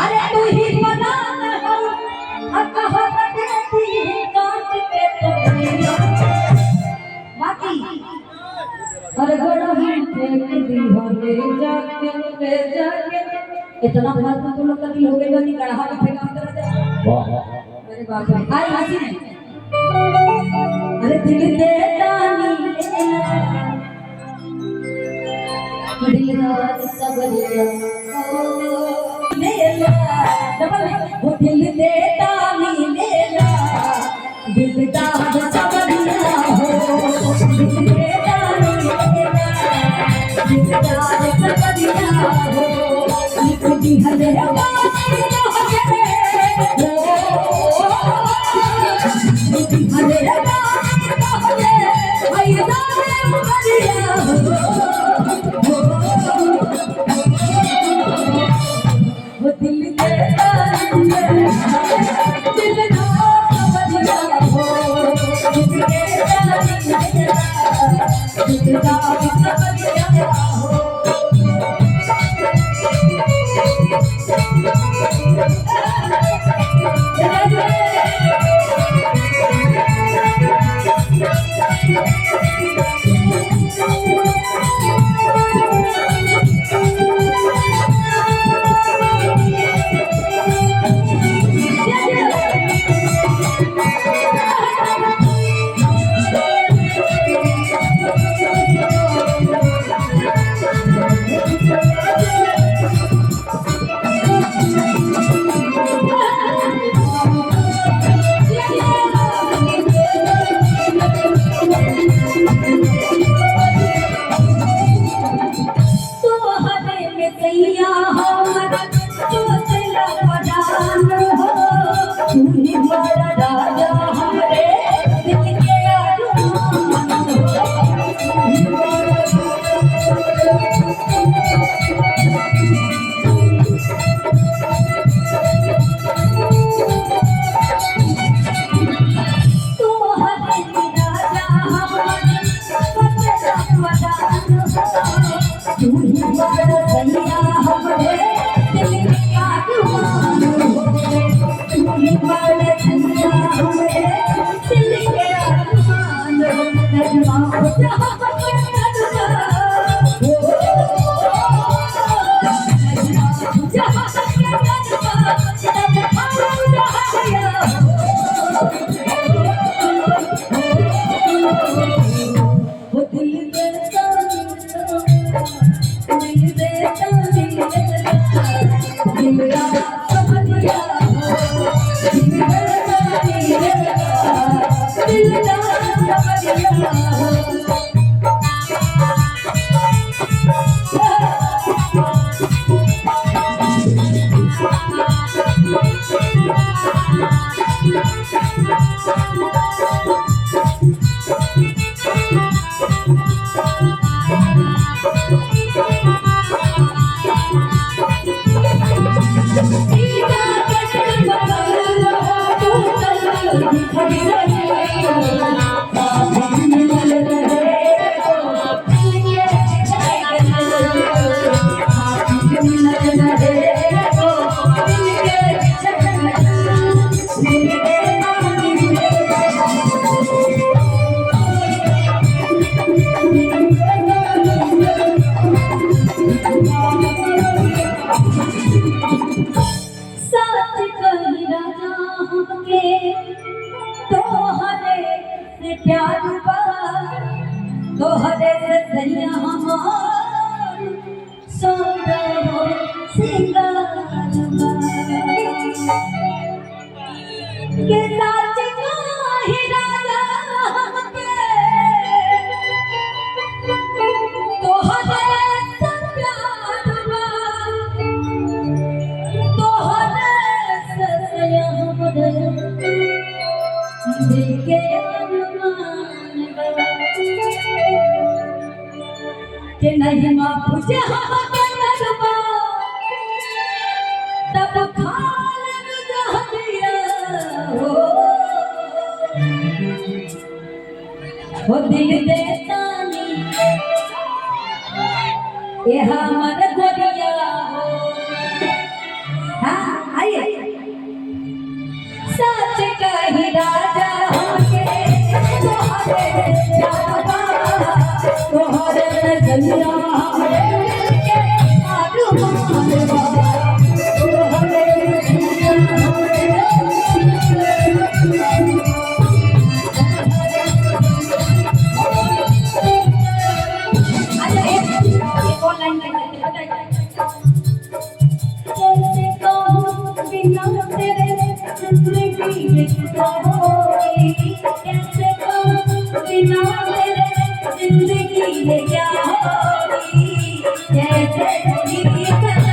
अरे तू ही मदान हो कहा देती काट के टोकरिया बाकी अरे घोड़ा ही फेंक दी हो ले जाके इतना फालतू तुम लोग का दिल हो गई बनी गढ़ा में फेंका उतर जा वाह मेरे बाप रे आई हंसी नहीं अरे दिल देता नहीं दिलदार सबरिया लेला डबल वो दिल देता नहीं लेला दिलदार सबरिया हो दिल देता नहीं लेला दिलदार सबरिया हो निकली हले तोहरे से सैया हमार सोना हो सिंगार के साच ही राजा हमके तोहरे से प्यार तोहरे से सैया हमरे दिल के के नहीं माफ मुझे तब खाल दिया हो दिल देता नहीं ये हमर गोरिया जिंदगी में क्या होगी कैसे होगी